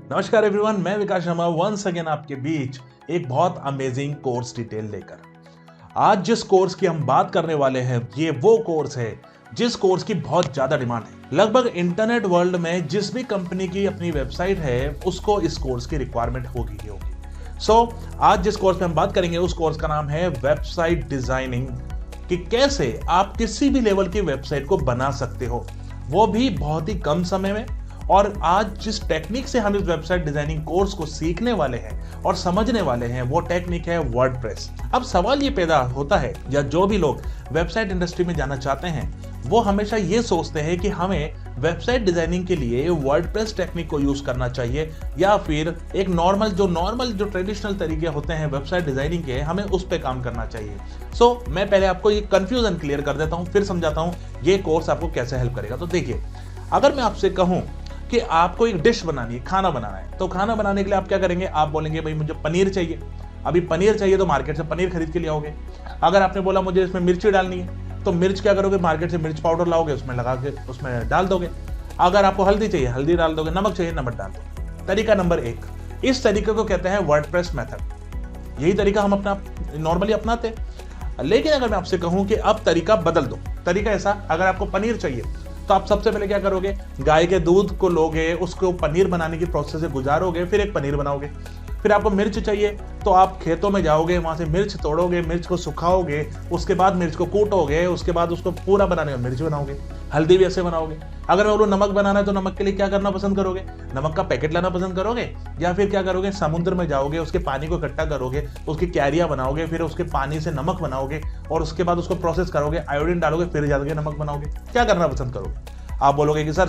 नमस्कार एवरीवन, मैं विकास Sharma once again आपके बीच एक बहुत अमेजिंग कोर्स डिटेल लेकर। आज जिस कोर्स की हम बात करने वाले हैं ये वो कोर्स है जिस कोर्स की बहुत ज्यादा डिमांड है। लगभग इंटरनेट वर्ल्ड में जिस भी कंपनी की अपनी वेबसाइट है उसको इस कोर्स की रिक्वायरमेंट होगी ही होगी। सो आज जिस कोर्स पे हम बात करेंगे उस कोर्स का नाम है वेबसाइट डिजाइनिंग, कि कैसे आप किसी भी लेवल की वेबसाइट को बना सकते हो, वो भी बहुत ही कम समय में। और आज जिस टेक्निक से हम इस वेबसाइट डिजाइनिंग कोर्स को सीखने वाले हैं और समझने वाले हैं वो टेक्निक है वर्डप्रेस। अब सवाल ये पैदा होता है, या जो भी लोग वेबसाइट इंडस्ट्री में जाना चाहते हैं वो हमेशा ये सोचते हैं कि हमें वेबसाइट डिजाइनिंग के लिए वर्डप्रेस टेक्निक को यूज करना चाहिए या फिर एक नॉर्मल जो ट्रेडिशनल तरीके होते हैं वेबसाइट डिजाइनिंग के, हमें उस पर काम करना चाहिए। सो मैं पहले आपको ये कंफ्यूजन क्लियर कर देता हूँ, फिर समझाता हूँ ये कोर्स आपको कैसे हेल्प करेगा। तो देखिए, अगर मैं आपसे कहूँ कि आपको एक डिश बनानी है, खाना बनाना है, तो खाना बनाने के लिए आप क्या करेंगे? आप बोलेंगे भाई मुझे पनीर चाहिए। अभी पनीर चाहिए तो मार्केट से पनीर खरीद के ले आओगे। अगर आपने बोला मुझे इसमें मिर्ची डालनी है तो मिर्च क्या करोगे? मार्केट से मिर्च पाउडर लाओगे, उसमें लगा के उसमें डाल दोगे। अगर आपको हल्दी चाहिए हल्दी डाल दोगे, नमक चाहिए नमक डाल दो। तरीका नंबर 1, इस तरीके को कहते हैं वर्डप्रेस मेथड। यही तरीका हम अपना नॉर्मली अपनाते हैं। लेकिन अगर मैं आपसे कहूं कि अब तरीका बदल दो, तरीका ऐसा, अगर आपको पनीर चाहिए तो आप सबसे पहले क्या करोगे? गाय के दूध को लोगे, उसको पनीर बनाने की प्रोसेस से गुजारोगे, फिर एक पनीर बनाओगे। फिर आपको मिर्च चाहिए तो आप खेतों में जाओगे, वहां से मिर्च तोड़ोगे, मिर्च को सुखाओगे, उसके बाद मिर्च को कूटोगे, उसके बाद उसको पूरा बनाने का मिर्च बनाओगे। हल्दी भी ऐसे बनाओगे। अगर मैं बोलूं नमक बनाना है तो नमक के लिए क्या करना पसंद करोगे? नमक का पैकेट लाना पसंद करोगे, या फिर क्या करोगे? समुद्र में जाओगे, उसके पानी को इकट्ठा करोगे, उसकी क्यारियां बनाओगे, फिर उसके पानी से नमक बनाओगे और उसके बाद उसको प्रोसेस करोगे, आयोडीन डालोगे, फिर जाके नमक बनाओगे। क्या करना पसंद करोगे? आप बोलोगे कि सर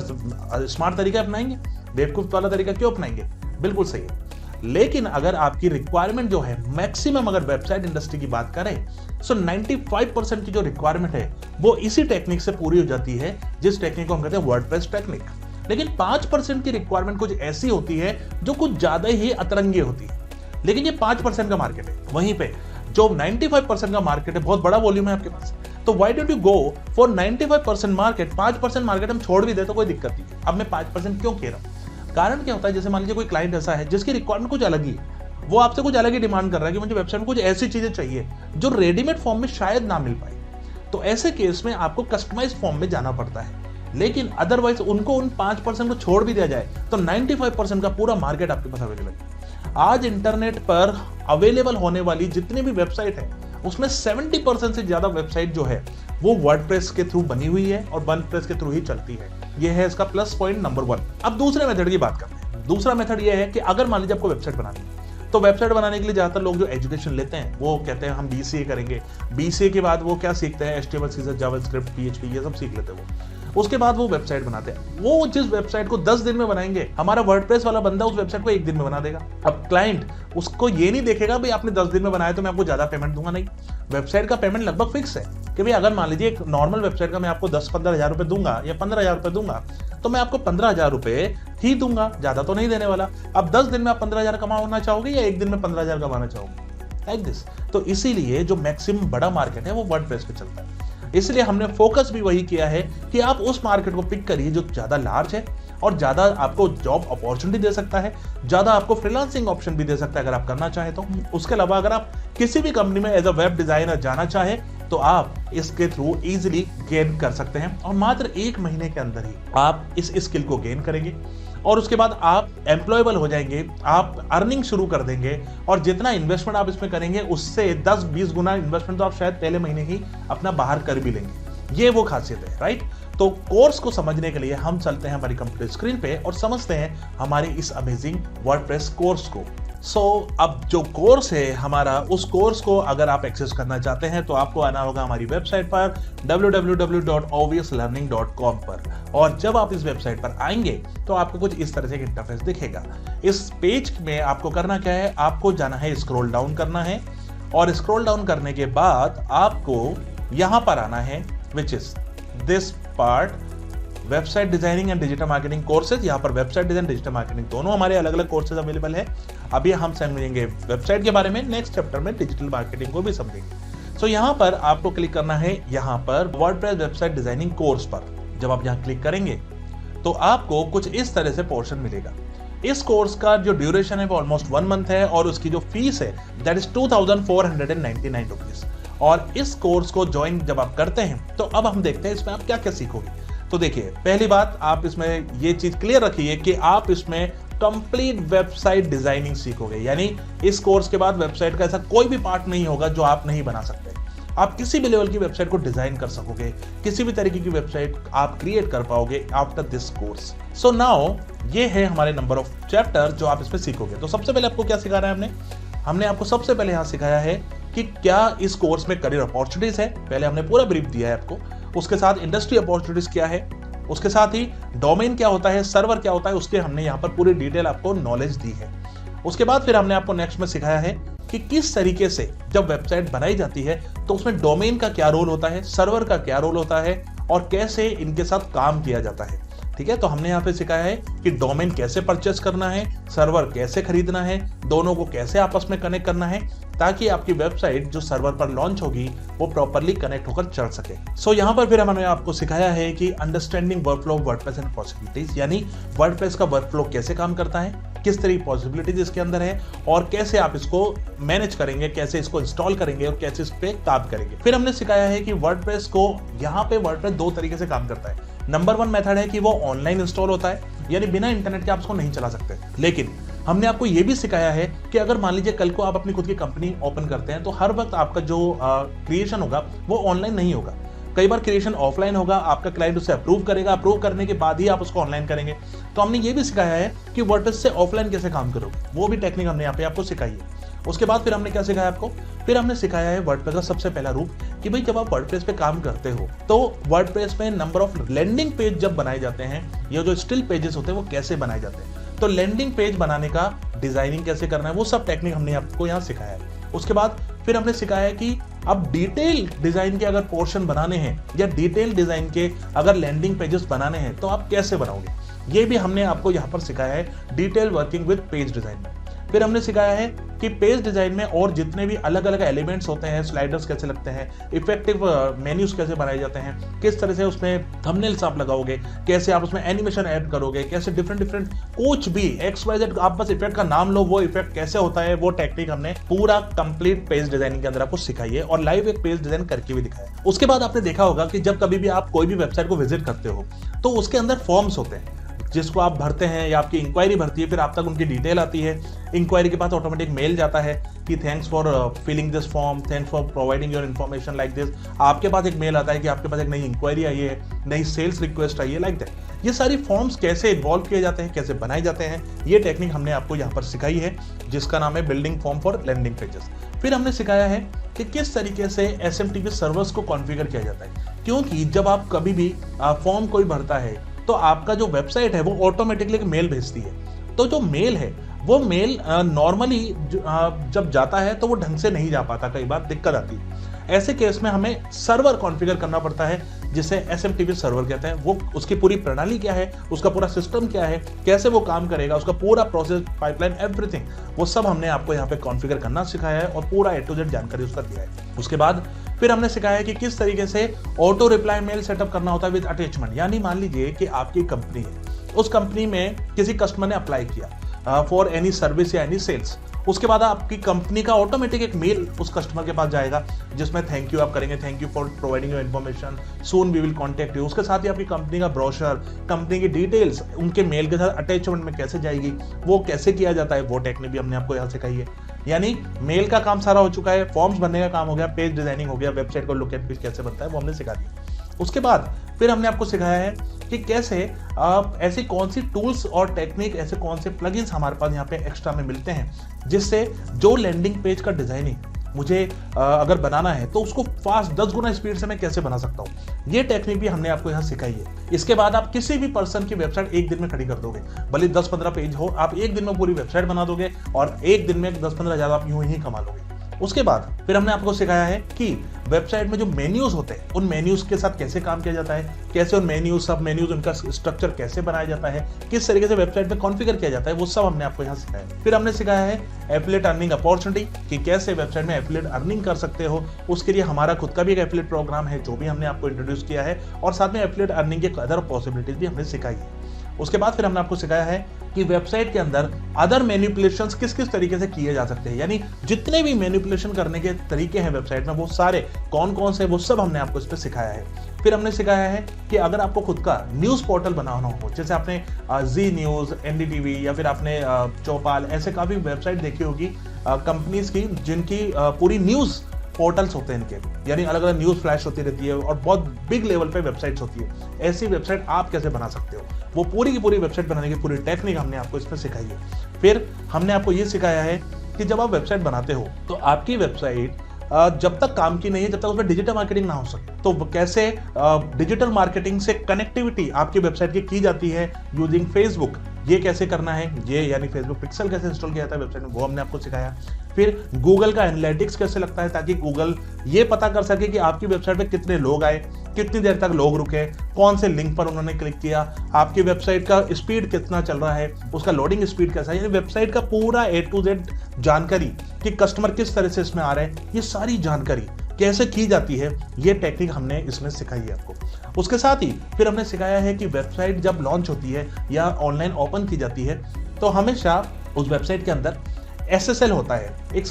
स्मार्ट तरीका अपनाएंगे, बेवकूफ वाला तरीका क्यों अपनाएंगे? बिल्कुल सही है। लेकिन अगर आपकी रिक्वायरमेंट जो है मैक्सिमम, अगर वेबसाइट इंडस्ट्री की बात करें तो 95% की जो रिक्वायरमेंट है वो इसी टेक्निक से पूरी हो जाती है, जिस टेक्निक को हम कहते हैं वर्डप्रेस टेक्निक। लेकिन 5% की रिक्वायरमेंट कुछ ऐसी होती है जो कुछ ज्यादा ही अतरंगी होती है। लेकिन ये 5% का मार्केट है। वहीं पे जो 95% का मार्केट है, बहुत बड़ा वॉल्यूम है आपके पास, तो why don't you go for 95% market? 5% market हम छोड़ भी दे तो कोई दिक्कत नहीं है। अब मैं 5% क्यों कह रहा हूं? कारण क्या होता है, जैसे मान लीजिए कोई क्लाइंट ऐसा है जिसकी रिक्वायरमेंट कुछ अलग ही है, वो आपसे कुछ अलग ही डिमांड कर रहा है कि मुझे वेबसाइट में कुछ ऐसी चीजें चाहिए जो रेडीमेड फॉर्म में शायद ना मिल पाए। तो ऐसे केस में आपको कस्टमाइज फॉर्म में जाना पड़ता है। लेकिन अदरवाइज उनको उन 5% को छोड़ भी दिया जाए तो 95% का पूरा मार्केट आपके पास अवेलेबल है। आज इंटरनेट पर अवेलेबल होने वाली जितनी भी वेबसाइट है उसमें 70% से ज्यादा वेबसाइट जो है वो वर्डप्रेस के थ्रू बनी हुई है और वर्डप्रेस के थ्रू ही चलती है। ये है इसका प्लस पॉइंट नंबर 1। अब दूसरे मेथड की बात करते हैं। दूसरा मेथड ये है कि अगर मान लीजिए आपको वेबसाइट बनानी है तो वेबसाइट बनाने के लिए ज्यादातर लोग जो एजुकेशन लेते हैं वो कहते हैं हम BCA करेंगे। BCA के बाद वो क्या सीखते हैं? HTML, CSS, जावास्क्रिप्ट, PHP, ये सब सीख लेते हैं वो। उसके बाद वो वेबसाइट बनाते हैं। वो जिस वेबसाइट को 10 दिन में बनाएंगे, हमारा वर्डप्रेस वाला बंदा उस वेबसाइट को 1 दिन में बना देगा। अब क्लाइंट उसको ये नहीं देखेगा भाई आपने 10 दिन में बनाया तो मैं आपको ज्यादा पेमेंट दूंगा, नहीं। वेबसाइट का पेमेंट लगभग फिक्स है कि भाई अगर मान लीजिए एक नॉर्मल वेबसाइट का मैं आपको 10-15 हजार रुपए दूंगा या 15 हजार रुपए दूंगा तो मैं आपको 15 हजार रुपए ही दूंगा, ज्यादा तो नहीं देने वाला। अब 10 दिन में आप 15 हजार कमाना चाहोगे या 1 दिन में 15 हजार कमाना चाहोगे? Like this. तो इसीलिए जो मैक्सिमम बड़ा मार्केट है वो वर्डप्रेस पे चलता है। इसलिए हमने फोकस भी वही किया है कि आप उस मार्केट को पिक करिए जो ज्यादा लार्ज है और ज्यादा आपको जॉब अपॉर्चुनिटी दे सकता है, ज्यादा आपको फ्रीलांसिंग ऑप्शन भी दे सकता है अगर आप करना चाहे तो। उसके अलावा अगर आप किसी भी कंपनी में एज अ वेब डिजाइनर जाना चाहे तो आप इसके थ्रू इजीली गेन कर सकते हैं और मात्र 1 महीने के अंदर ही आप इस स्किल को गेन करेंगे और उसके बाद आप एम्प्लॉयबल हो जाएंगे, आप अर्निंग शुरू कर देंगे और जितना इन्वेस्टमेंट आप इसमें करेंगे उससे 10-20 गुना इन्वेस्टमेंट तो आप शायद पहले महीने ही अपना बाहर कर भी लेंगे। ये वो खासियत है, राइट। तो कोर्स को समझने के लिए हम चलते हैं हमारी कंप्यूटर स्क्रीन पे और समझते हैं हमारी इस अमेजिंग वर्डप्रेस कोर्स को। अब जो कोर्स है हमारा, उस कोर्स को अगर आप एक्सेस करना चाहते हैं तो आपको आना होगा हमारी वेबसाइट पर www.obviouslearning.com पर। और जब आप इस वेबसाइट पर आएंगे तो आपको कुछ इस तरह से एक इंटरफेस दिखेगा। इस पेज में आपको करना क्या है? आपको जाना है, स्क्रॉल डाउन करना है और स्क्रॉल डाउन करने के बाद आपको यहां पर आना है, which is this part, website designing and digital marketing courses. यहाँ पर वेबसाइट डिजाइन, डिजिटल मार्केटिंग दोनों हमारे अलग अलग कोर्सेज अवेलेबल है। अभी हम समझेंगे वेबसाइट के बारे में, नेक्स्ट चैप्टर में डिजिटल मार्केटिंग को भी समझेंगे। यहाँ पर आपको क्लिक करना है, यहाँ पर वर्डप्रेस वेबसाइट डिजाइनिंग कोर्स पर। जब आप यहाँ क्लिक करेंगे तो आपको कुछ इस तरह से पोर्शन मिलेगा। इस कोर्स का जो ड्यूरेशन है वो ऑलमोस्ट 1 मंथ है और उसकी जो फीस है दैट इज 2499 रुपीज। और इस कोर्स को ज्वाइन जब आप करते हैं तो अब हम देखते हैं इसमें आप क्या क्या सीखोगे। तो देखिए, पहली बात आप इसमें ये चीज क्लियर रखिए कि आप इसमें कंप्लीट वेबसाइट डिजाइनिंग सीखोगे। यानी इस कोर्स के बाद वेबसाइट का ऐसा कोई भी पार्ट नहीं होगा जो आप नहीं बना सकते। आप किसी भी लेवल की वेबसाइट को डिजाइन कर सकोगे, किसी भी तरीके की वेबसाइट आप क्रिएट कर पाओगे after this course. So now ये है हमारे नंबर ऑफ चैप्टर जो आप इसमें सीखोगे। तो सबसे पहले आपको क्या सिखाना है, हमने आपको सबसे पहले यहाँ सिखाया है कि क्या इस कोर्स में करियर अपॉर्चुनिटीज है। पहले हमने पूरा ब्रीफ दिया है आपको। उसके साथ इंडस्ट्री अपॉर्चुनिटीज क्या है, उसके साथ ही डोमेन क्या होता है, सर्वर क्या होता है, उसके हमने यहाँ पर पूरी डिटेल आपको नॉलेज दी है। उसके बाद फिर हमने आपको नेक्स्ट में सिखाया है कि किस तरीके से जब वेबसाइट बनाई जाती है तो उसमें डोमेन का क्या रोल होता है, सर्वर का क्या रोल होता है और कैसे इनके साथ काम किया जाता है। ठीक है, तो हमने यहाँ पे सिखाया है कि डोमेन कैसे परचेस करना है, सर्वर कैसे खरीदना है, दोनों को कैसे आपस में कनेक्ट करना है ताकि आपकी वेबसाइट जो सर्वर पर लॉन्च होगी वो प्रॉपर्ली कनेक्ट होकर चल सके। सो यहाँ पर फिर हमने आपको सिखाया है कि understanding workflow of WordPress and possibilities, यानी वर्डप्रेस का वर्कफ्लो कैसे काम करता है, किस तरह की पॉसिबिलिटीज इसके अंदर है और कैसे आप इसको मैनेज करेंगे, कैसे इसको इंस्टॉल करेंगे और कैसे इस पे काम करेंगे। फिर हमने सिखाया है कि वर्डप्रेस को यहाँ पे वर्डप्रेस 2 तरीके से काम करता है। नंबर 1 मेथड है कि वो ऑनलाइन इंस्टॉल होता है, यानी बिना इंटरनेट के आप उसको नहीं चला सकते। लेकिन हमने आपको ये भी सिखाया है कि अगर मान लीजिए कल को आप अपनी खुद की कंपनी ओपन करते हैं तो हर वक्त आपका जो क्रिएशन होगा वो ऑनलाइन नहीं होगा। कई बार क्रिएशन ऑफलाइन होगा, आपका क्लाइंट उसे अप्रूव करेगा, अप्रूव करने के बाद ही आप उसको ऑनलाइन करेंगे। तो हमने ये भी सिखाया है कि वर्डप्रेस से ऑफलाइन कैसे काम करोगे, वो भी टेक्निक हमने यहाँ पे आपको सिखाई है। उसके बाद फिर हमने क्या सिखाया आपको, फिर हमने सिखाया है वर्डप्रेस का सबसे पहला रूप कि भाई जब आप वर्डप्रेस पे काम करते हो तो वर्डप्रेस में नंबर ऑफ लैंडिंग पेज जब बनाए जाते हैं या जो स्टिल पेजेस होते हैं वो कैसे बनाए जाते हैं। तो लैंडिंग पेज बनाने का डिजाइनिंग कैसे करना है वो सब टेक्निक हमने आपको यहाँ सिखाया है। उसके बाद फिर हमने सिखाया कि अब डिटेल डिजाइन के अगर पोर्शन बनाने हैं या डिटेल डिजाइन के अगर लैंडिंग पेजेस बनाने हैं तो आप कैसे बनाओगे, ये भी हमने आपको यहाँ पर सिखाया है detail working with page design में। फिर हमने सिखाया है कि पेज डिजाइन में और जितने भी अलग अलग एलिमेंट्स होते हैं, स्लाइडर्स कैसे लगते हैं, इफेक्टिव मेन्यूज कैसे बनाए जाते हैं, किस तरह से उसमें थंबनेल्स आप लगाओगे, कैसे आप उसमें एनिमेशन ऐड करोगे, कैसे डिफरेंट कुछ भी XYZ आप बस इफेक्ट का नाम लो, वो इफेक्ट कैसे होता है, वो टेक्निक हमने पूरा कंप्लीट पेज डिजाइनिंग के अंदर आपको सिखाई है और लाइव एक पेज डिजाइन करके भी दिखाया। उसके बाद आपने देखा होगा कि जब कभी भी आप कोई भी वेबसाइट को विजिट करते हो तो उसके अंदर फॉर्म्स होते हैं जिसको आप भरते हैं या आपकी इंक्वायरी भरती है, फिर आप तक उनकी डिटेल आती है। इंक्वायरी के बाद ऑटोमेटिक मेल जाता है कि thanks for filling this form, thanks for providing your information like this. आपके पास एक मेल आता है कि आपके पास एक नई इंक्वायरी आई है, नई सेल्स रिक्वेस्ट आई है, लाइक दैट। ये सारी फॉर्म्स कैसे इन्वॉल्व किए जाते हैं, कैसे बनाए जाते हैं, ये टेक्निक हमने आपको यहाँ पर सिखाई है जिसका नाम है building form for landing pages. फिर हमने सिखाया है कि किस तरीके से SMTP सर्वर्स को कॉन्फ़िगर किया जाता है, क्योंकि जब आप कभी भी फॉर्म कोई भरता है तो आपका जो वेबसाइट है वो ऑटोमेटिकली एक मेल भेजती है। तो जो मेल है वो मेल नॉर्मली जब जाता है तो वो ढंग से नहीं जा पाता, कई बार दिक्कत आती है। ऐसे केस में हमें सर्वर कॉन्फ़िगर करना पड़ता है जिसे SMTP सर्वर कहते हैं। वो उसकी पूरी प्रणाली क्या है, उसका पूरा सिस्टम क्या है, कैसे वो काम करेगा, उसका पूरा प्रोसेस, पाइपलाइन, एवरीथिंग, वो सब हमने आपको यहाँ पे कॉन्फ़िगर करना सिखाया है और पूरा A to Z जानकारी उसका दिया है। उसके बाद फिर हमने सिखाया है कि किस तरीके से ऑटो रिप्लाई मेल सेटअप करना होता है विद अटैचमेंट। यानी मान लीजिए कि आपकी कंपनी है, उस कंपनी में किसी कस्टमर ने अप्लाई किया फॉर एनी सर्विस या एनी सेल्स, उसके बाद आपकी कंपनी का ऑटोमेटिक एक मेल उस कस्टमर के पास जाएगा जिसमें थैंक यू आप करेंगे, thank you for providing your information, soon we will contact you. उसके साथ ही आपकी कंपनी का ब्रोशर, कंपनी की डिटेल्स उनके मेल के साथ अटैचमेंट में कैसे जाएगी, वो कैसे किया जाता है, वो टेक्निक भी हमने आपको यहाँ सिखाई है। यानी मेल का काम सारा हो चुका है, फॉर्म्स भरने का काम हो गया, पेज डिजाइनिंग हो गया, वेबसाइट को लुक एट पेज कैसे बनता है वो हमने सिखा दिया। उसके बाद फिर हमने आपको सिखाया है कि कैसे ऐसी कौन सी टूल्स और टेक्निक, ऐसे कौन से प्लगइन्स हमारे पास यहाँ पे एक्स्ट्रा में मिलते हैं जिससे जो लैंडिंग पेज का डिजाइनिंग मुझे अगर बनाना है तो उसको फास्ट 10 गुना स्पीड से मैं कैसे बना सकता हूँ, ये टेक्निक भी हमने आपको यहाँ सिखाई है। इसके बाद आप किसी भी पर्सन की वेबसाइट एक दिन में खड़ी कर दोगे, भले 10-15 पेज हो, आप एक दिन में पूरी वेबसाइट बना दोगे और एक दिन में 10-15 हज़ार आप यूं ही कमा लोगे। उसके बाद फिर हमने आपको सिखाया है कि वेबसाइट में जो मेन्यूज होते हैं उन मेन्यूज के साथ कैसे काम किया जाता है, कैसे उन मेन्यूज, सब मेन्यूज, उनका स्ट्रक्चर कैसे बनाया जाता है, किस तरीके से वेबसाइट में कॉन्फ़िगर किया जाता है, वो सब हमने आपको यहाँ सिखाया है। फिर हमने सिखाया है एफिलिएट अर्निंग अपॉर्चुनिटी, कि कैसे वेबसाइट में एफिलिएट अर्निंग कर सकते हो। उसके लिए हमारा खुद का भी एक एफिलिएट प्रोग्राम है जो भी हमने आपको इंट्रोड्यूस किया है और साथ में एफिलिएट अर्निंग के अदर पॉसिबिलिटीज भी हमने सिखाई है। उसके बाद फिर हमने आपको सिखाया है कि वेबसाइट के अंदर अदर मैनिपुलेशंस किस किस तरीके से किए जा सकते हैं, यानी जितने भी मैनिपुलेशन करने के तरीके हैं वेबसाइट में वो सारे कौन कौन से, वो सब हमने आपको इस पर सिखाया है। फिर हमने सिखाया है कि अगर आपको खुद का न्यूज़ पोर्टल बनाना हो, जैसे आपने जी न्यूज़, एनडीटीवी या फिर आपने चौपाल, ऐसे काफ़ी वेबसाइट देखी होगी कंपनीज की जिनकी पूरी न्यूज़ पोर्टल्स होते हैं इनके, यानी अलग अलग न्यूज़ फ्लैश होती रहती है और बहुत बिग लेवल पे वेबसाइट्स होती है। ऐसी वेबसाइट आप कैसे बना सकते हो, वो पूरी की पूरी वेबसाइट बनाने की पूरी टेक्निक हमने आपको इसमें सिखाई है। फिर हमने आपको ये सिखाया है कि जब आप वेबसाइट बनाते हो तो आपकी वेबसाइट जब तक काम की नहीं है, जब तक उसमें डिजिटल मार्केटिंग ना हो सके, तो कैसे डिजिटल मार्केटिंग से कनेक्टिविटी आपकी वेबसाइट की जाती है यूजिंग फेसबुक, ये कैसे करना है, ये यानी फेसबुक पिक्सल कैसे इंस्टॉल किया जाता है वेबसाइट में, वो हमने आपको सिखाया। फिर गूगल का एनालिटिक्स कैसे लगता है, ताकि गूगल ये पता कर सके कि आपकी वेबसाइट पे कितने लोग आए, कितनी देर तक लोग रुके, कौन से लिंक पर उन्होंने क्लिक किया, आपकी वेबसाइट का स्पीड कितना चल रहा है, उसका लोडिंग स्पीड कैसा है, यानी वेबसाइट का पूरा A to Z जानकारी कि कस्टमर किस तरह से इसमें आ रहे हैं, ये सारी जानकारी कैसे की जाती है, ये टेक्निक हमने इसमें सिखाई है आपको। उसके साथ ही फिर हमने सिखाया है कि वेबसाइट जब लॉन्च होती है या ऑनलाइन ओपन की जाती है तो हमेशा उस वेबसाइट के अंदर SSL होता है, एक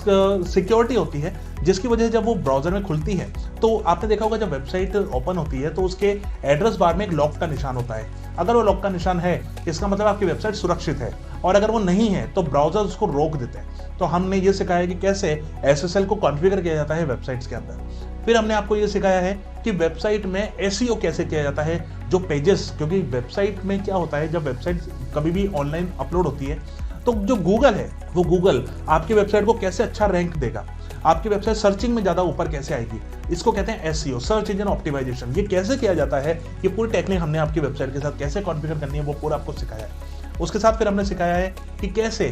सिक्योरिटी होती है जिसकी वजह से जब वो ब्राउजर में खुलती है तो आपने देखा होगा जब वेबसाइट ओपन होती है तो उसके एड्रेस बार में एक लॉक का निशान होता है। अगर वो लॉक का निशान है इसका मतलब आपकी वेबसाइट सुरक्षित है, और अगर वो नहीं है तो ब्राउजर उसको रोक देते हैं। तो हमने ये सिखाया कि कैसे SSL को कॉन्फ़िगर किया जाता है वेबसाइट्स के अंदर। फिर हमने आपको ये सिखाया है कि वेबसाइट में SEO कैसे किया जाता है, जो पेजेस, क्योंकि वेबसाइट में क्या होता है जब वेबसाइट कभी भी ऑनलाइन अपलोड होती है तो जो गूगल है वो गूगल आपकी वेबसाइट को कैसे अच्छा रैंक देगा, आपकी वेबसाइट सर्चिंग में ज्यादा ऊपर कैसे आएगी, इसको कहते हैं SEO, सर्च इंजन ऑप्टिमाइजेशन। ये कैसे किया जाता है, ये पूरी टेक्निक हमने आपकी वेबसाइट के साथ कैसे कॉन्फ़िगर करनी है वो पूरा आपको सिखाया है। उसके साथ फिर हमने सिखाया है कि कैसे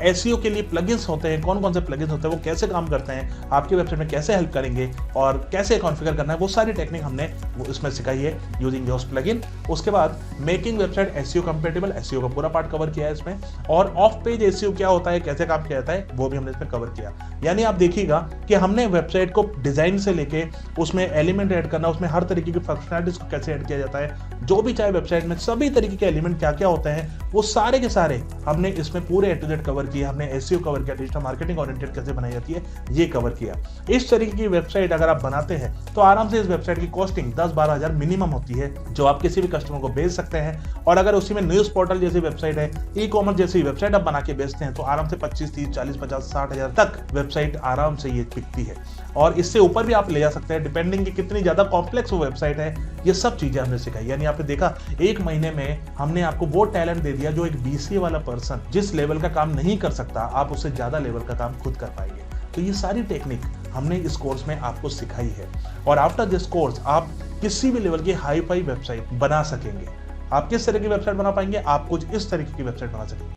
SEO के लिए प्लगइन्स होते हैं, कौन कौन से प्लगइन्स होते हैं, वो कैसे काम करते हैं, आपकी वेबसाइट में कैसे हेल्प करेंगे और कैसे कॉन्फ़िगर करना है, वो सारी टेक्निक हमने वो इसमें सिखाई है यूजिंग योर प्लगइन। उसके बाद making website SEO compatible, SEO का पूरा पार्ट कवर किया है इसमें, और ऑफ पेज SEO क्या होता है, कैसे काम किया जाता है, वो भी हमने इसमें कवर किया। यानी आप देखिएगा कि हमने वेबसाइट को डिजाइन से लेके उसमें एलिमेंट ऐड करना, उसमें हर तरीके की फंक्शनलिटीज को कैसे ऐड किया जाता है, जो भी चाहे वेबसाइट में सभी तरीके के एलिमेंट क्या क्या होते हैं, वो सारे के सारे हमने इसमें पूरे A to Z कवर किया। हमने SEO कवर किया, डिजिटल मार्केटिंग ओरिएंटेड कैसे बनाई जाती है ये कवर किया। इस तरीके की वेबसाइट अगर आप बनाते हैं तो आराम से इस वेबसाइट की कॉस्टिंग 10-12 हज़ार मिनिमम होती है, जो आप किसी भी कस्टमर को बेच सकते हैं। और अगर उसी में न्यूज़ पोर्टल जैसी वेबसाइट है, ई-कॉमर्स जैसी वेबसाइट आप बना के बेचते हैं तो आराम से 25, 30, 40, 50, 60 हज़ार तक वेबसाइट आराम से ये बिकती है, और इससे ऊपर भी आप ले जा सकते हैं डिपेंडिंग कि कितनी ज्यादा कॉम्प्लेक्स वो वेबसाइट है। ये सब चीजें हमने सिखाई, यानी आपने देखा एक महीने में हमने आपको वो टैलेंट दे दिया जो एक BCA वाला पर्सन जिस लेवल का काम नहीं कर सकता, आप उससे ज्यादा लेवल का काम खुद कर पाएंगे। तो ये सारी टेक्निक हमने इस कोर्स में आपको सिखाई है, और आफ्टर दिस कोर्स आप किसी भी लेवल की हाई फाई वेबसाइट बना सकेंगे। आप किस तरह की वेबसाइट बना पाएंगे, आप कुछ इस तरीके की वेबसाइट बना सकेंगे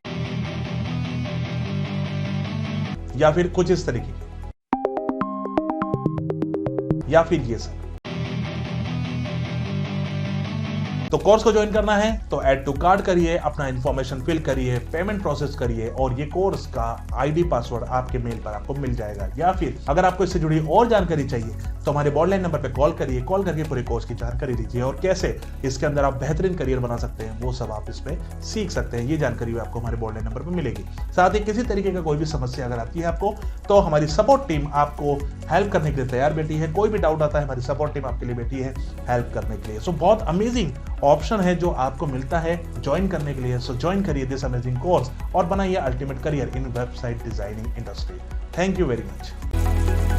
या फिर कुछ इस तरीके की, या फिर ये सब। तो कोर्स को ज्वाइन करना है तो ऐड टू कार्ट करिए, अपना इंफॉर्मेशन फिल करिए, पेमेंट प्रोसेस करिए, और ये कोर्स का ID पासवर्ड आपके मेल पर आपको मिल जाएगा। या फिर अगर आपको इससे जुड़ी और जानकारी चाहिए तो हमारे बॉर्डलाइन नंबर पे कॉल करिए, कॉल करके पूरे कोर्स की जानकारी लीजिए और कैसे इसके अंदर आप बेहतरीन करियर बना सकते हैं वो सब आप इसमें सीख सकते हैं। ये जानकारी आपको हमारे बॉर्डलाइन नंबर पर मिलेगी। साथ ही किसी तरीके का कोई भी समस्या अगर आती है आपको तो हमारी सपोर्ट टीम आपको हेल्प करने के लिए तैयार बैठी है। कोई भी डाउट आता है हमारी सपोर्ट टीम आपके लिए बैठी है हेल्प करने के लिए। सो बहुत अमेजिंग ऑप्शन है जो आपको मिलता है ज्वाइन करने के लिए। सो ज्वाइन करिए दिस अमेजिंग कोर्स और बनाइए ultimate career in website designing industry. Thank you very much.